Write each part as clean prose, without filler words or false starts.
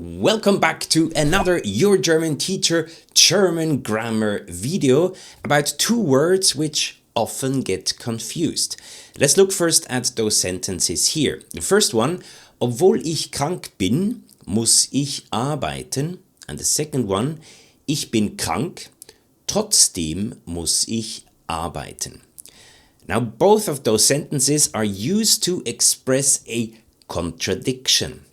Welcome back to another Your German Teacher German grammar video about two words which often get confused. Let's look first at those sentences here. The first one, obwohl ich krank bin, muss ich arbeiten. And the second one, ich bin krank, trotzdem muss ich arbeiten. Now both of those sentences are used to express a contradiction.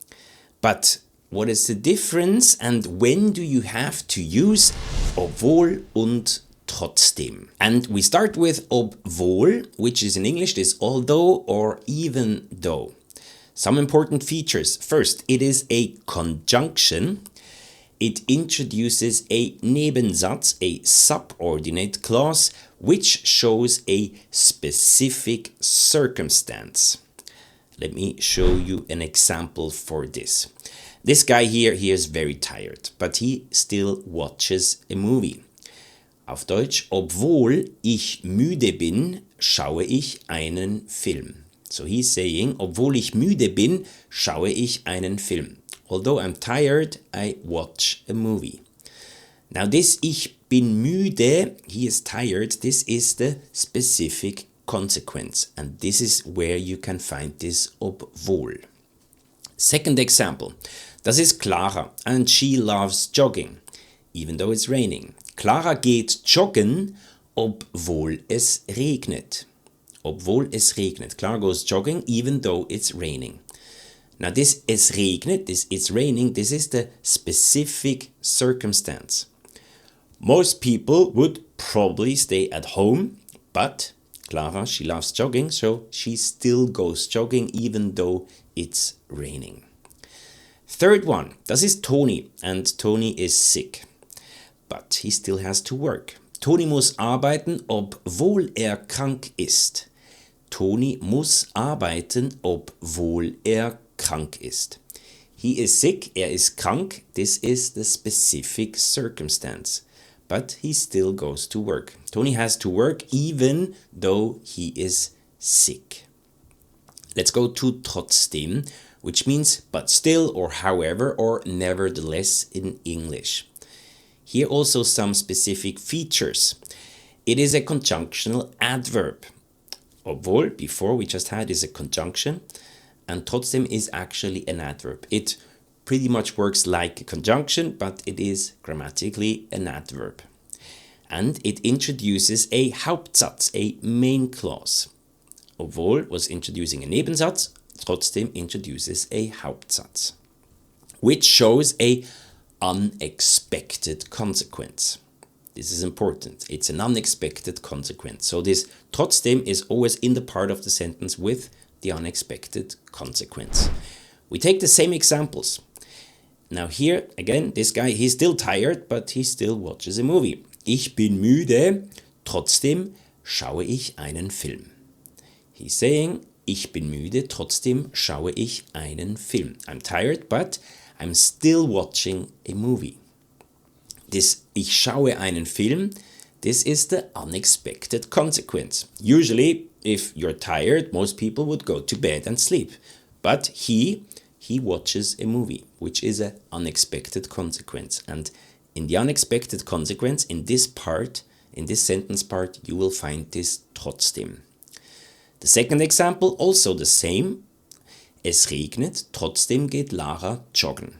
But what is the difference and when do you have to use obwohl und trotzdem? And we start with obwohl, which is in English this although or even though. Some important features. First, it is a conjunction. It introduces a Nebensatz, a subordinate clause, which shows a specific circumstance. Let me show you an example for this. This guy here, he is very tired, but he still watches a movie. Auf Deutsch, obwohl ich müde bin, schaue ich einen Film. So he's saying, obwohl ich müde bin, schaue ich einen Film. Although I'm tired, I watch a movie. Now this ich bin müde, he is tired, this is the specific consequence. And this is where you can find this obwohl. Second example. Das ist Clara and she loves jogging, even though it's raining. Clara geht joggen, obwohl es regnet. Obwohl es regnet. Clara goes jogging, even though it's raining. Now this es regnet, this it's raining, this is the specific circumstance. Most people would probably stay at home, but Clara, she loves jogging, so she still goes jogging even though it's raining. Third one, das ist Toni, and Toni is sick, but he still has to work. Toni muss arbeiten, obwohl krank ist. Toni muss arbeiten, obwohl krank ist. He is sick, ist krank, this is the specific circumstance. But he still goes to work. Toni has to work even though he is sick. Let's go to trotzdem, which means but still or however or nevertheless in English. Here also some specific features. It is a conjunctional adverb. Obwohl, before we just had, is a conjunction, and trotzdem is actually an adverb. It pretty much works like a conjunction, but it is grammatically an adverb. And it introduces a Hauptsatz, a main clause. Obwohl was introducing a Nebensatz, trotzdem introduces a Hauptsatz, which shows a unexpected consequence. This is important. It's an unexpected consequence. So this trotzdem is always in the part of the sentence with the unexpected consequence. We take the same examples. Now here, again, this guy, he's still tired, but he still watches a movie. Ich bin müde, trotzdem schaue ich einen Film. He's saying, ich bin müde, trotzdem schaue ich einen Film. I'm tired, but I'm still watching a movie. This ich schaue einen Film, this is the unexpected consequence. Usually, if you're tired, most people would go to bed and sleep. But he watches a movie, which is an unexpected consequence. And in the unexpected consequence, in this part, in this sentence part, you will find this trotzdem. The second example, also the same. Es regnet, trotzdem geht Lara joggen.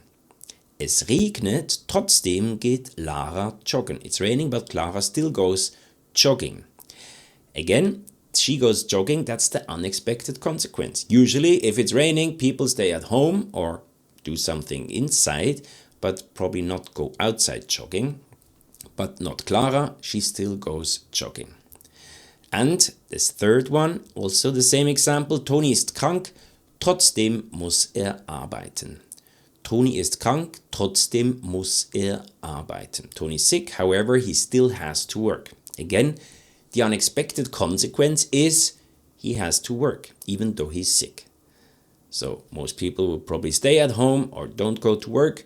Es regnet, trotzdem geht Lara joggen. It's raining, but Clara still goes jogging. Again, she goes jogging, that's the unexpected consequence. Usually, if it's raining, people stay at home or do something inside, but probably not go outside jogging. But not Clara, she still goes jogging. And this third one, also the same example. Toni ist krank, trotzdem muss arbeiten. Toni ist krank, trotzdem muss arbeiten. Toni is sick, however, he still has to work. Again, the unexpected consequence is he has to work, even though he's sick. So most people will probably stay at home or don't go to work,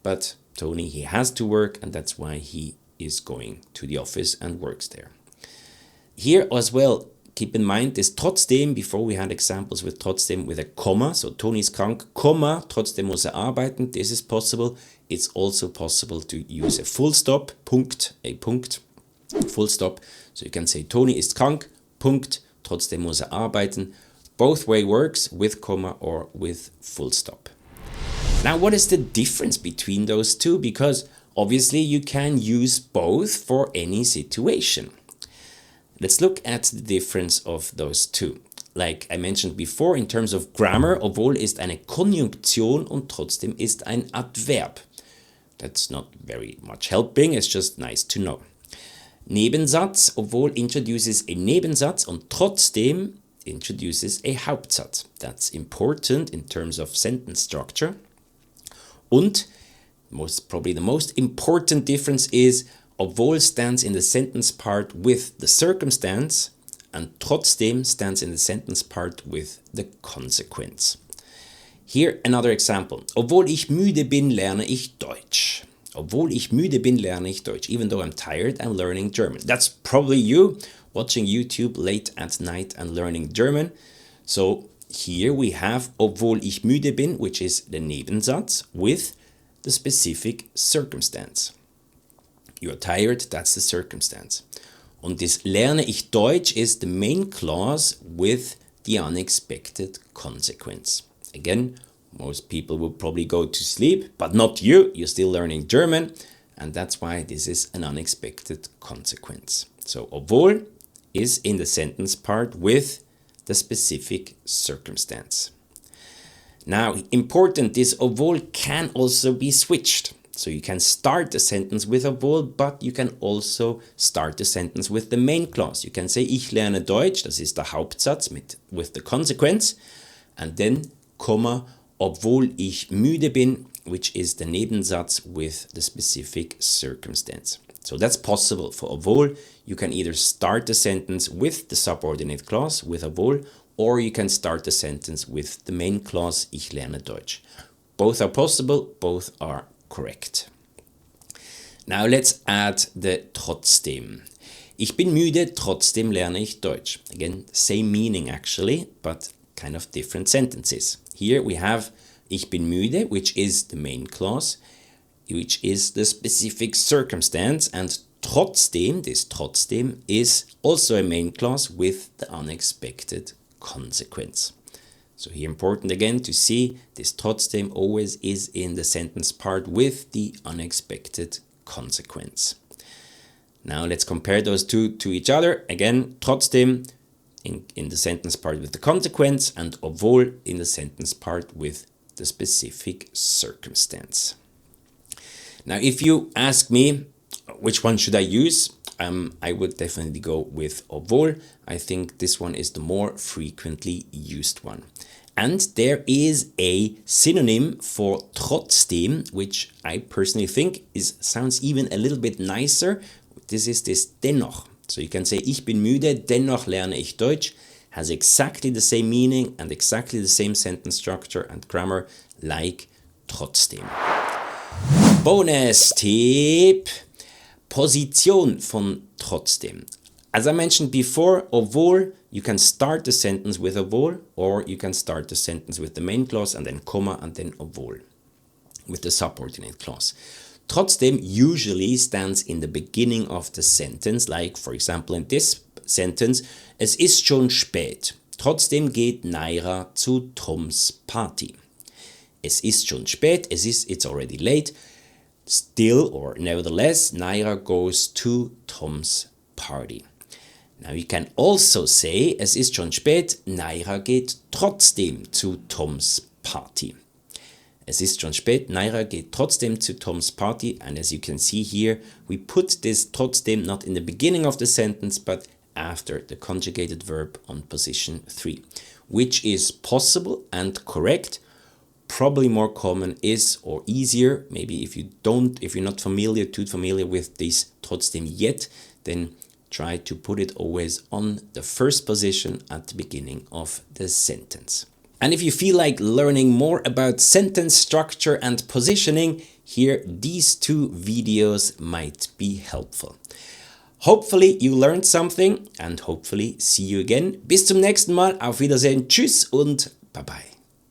but Toni, he has to work, and that's why he is going to the office and works there. Here as well, keep in mind this trotzdem, before we had examples with trotzdem with a comma, so Toni ist krank, comma, trotzdem muss arbeiten, this is possible. It's also possible to use a full stop, Punkt, a Punkt, full stop. So you can say Toni ist krank, Punkt, trotzdem muss arbeiten. Both way works, with comma or with full stop. Now, what is the difference between those two? Because obviously you can use both for any situation. Let's look at the difference of those two. Like I mentioned before, in terms of grammar, obwohl ist eine Konjunktion und trotzdem ist ein Adverb. That's not very much helping, it's just nice to know. Nebensatz, obwohl introduces a Nebensatz und trotzdem introduces a Hauptsatz. That's important in terms of sentence structure. Und probably the most important difference is obwohl stands in the sentence part with the circumstance and trotzdem stands in the sentence part with the consequence. Here another example. Obwohl ich müde bin, lerne ich Deutsch. Obwohl ich müde bin, lerne ich Deutsch. Even though I'm tired, I'm learning German. That's probably you watching YouTube late at night and learning German. So here we have obwohl ich müde bin, which is the Nebensatz, with the specific circumstance. You're tired, that's the circumstance. Und this lerne ich Deutsch is the main clause with the unexpected consequence. Again, most people will probably go to sleep, but not you. You're still learning German, and that's why this is an unexpected consequence. So obwohl is in the sentence part with the specific circumstance. Now, important, this obwohl can also be switched. So you can start the sentence with obwohl, but you can also start the sentence with the main clause. You can say, ich lerne Deutsch, das ist der Hauptsatz with the consequence, and then, Komma, obwohl ich müde bin, which is the Nebensatz with the specific circumstance. So that's possible for obwohl. You can either start the sentence with the subordinate clause, with obwohl, or you can start the sentence with the main clause, ich lerne Deutsch. Both are possible, both are correct. Now let's add the trotzdem. Ich bin müde, trotzdem lerne ich Deutsch. Again, same meaning actually, but kind of different sentences. Here we have ich bin müde, which is the main clause, which is the specific circumstance, and trotzdem, this trotzdem, is also a main clause with the unexpected consequence. So here important again to see this trotzdem always is in the sentence part with the unexpected consequence. Now let's compare those two to each other. Again, trotzdem in the sentence part with the consequence, and obwohl in the sentence part with the specific circumstance. Now, if you ask me which one should I use, I would definitely go with obwohl. I think this one is the more frequently used one. And there is a synonym for trotzdem, which I personally think sounds even a little bit nicer. This is this dennoch. So you can say, ich bin müde, dennoch lerne ich Deutsch. Has exactly the same meaning and exactly the same sentence structure and grammar like trotzdem. Bonustipp. Position von trotzdem. As I mentioned before, obwohl, you can start the sentence with obwohl, or you can start the sentence with the main clause and then comma and then obwohl with the subordinate clause. Trotzdem usually stands in the beginning of the sentence, like for example in this sentence, es ist schon spät. Trotzdem geht Naira zu Toms Party. Es ist schon spät, it's already late. Still or nevertheless, Naira goes to Toms party. Now you can also say, es ist schon spät, Naira geht trotzdem zu Toms Party. Es ist schon spät, Naira geht trotzdem zu Toms Party. And as you can see here, we put this trotzdem not in the beginning of the sentence, but after the conjugated verb on position 3, which is possible and correct. Probably more common is, or easier, maybe if you're not too familiar with this trotzdem yet, then try to put it always on the first position at the beginning of the sentence. And if you feel like learning more about sentence structure and positioning, here these two videos might be helpful. Hopefully you learned something and hopefully see you again. Bis zum nächsten Mal, auf Wiedersehen, tschüss und bye bye.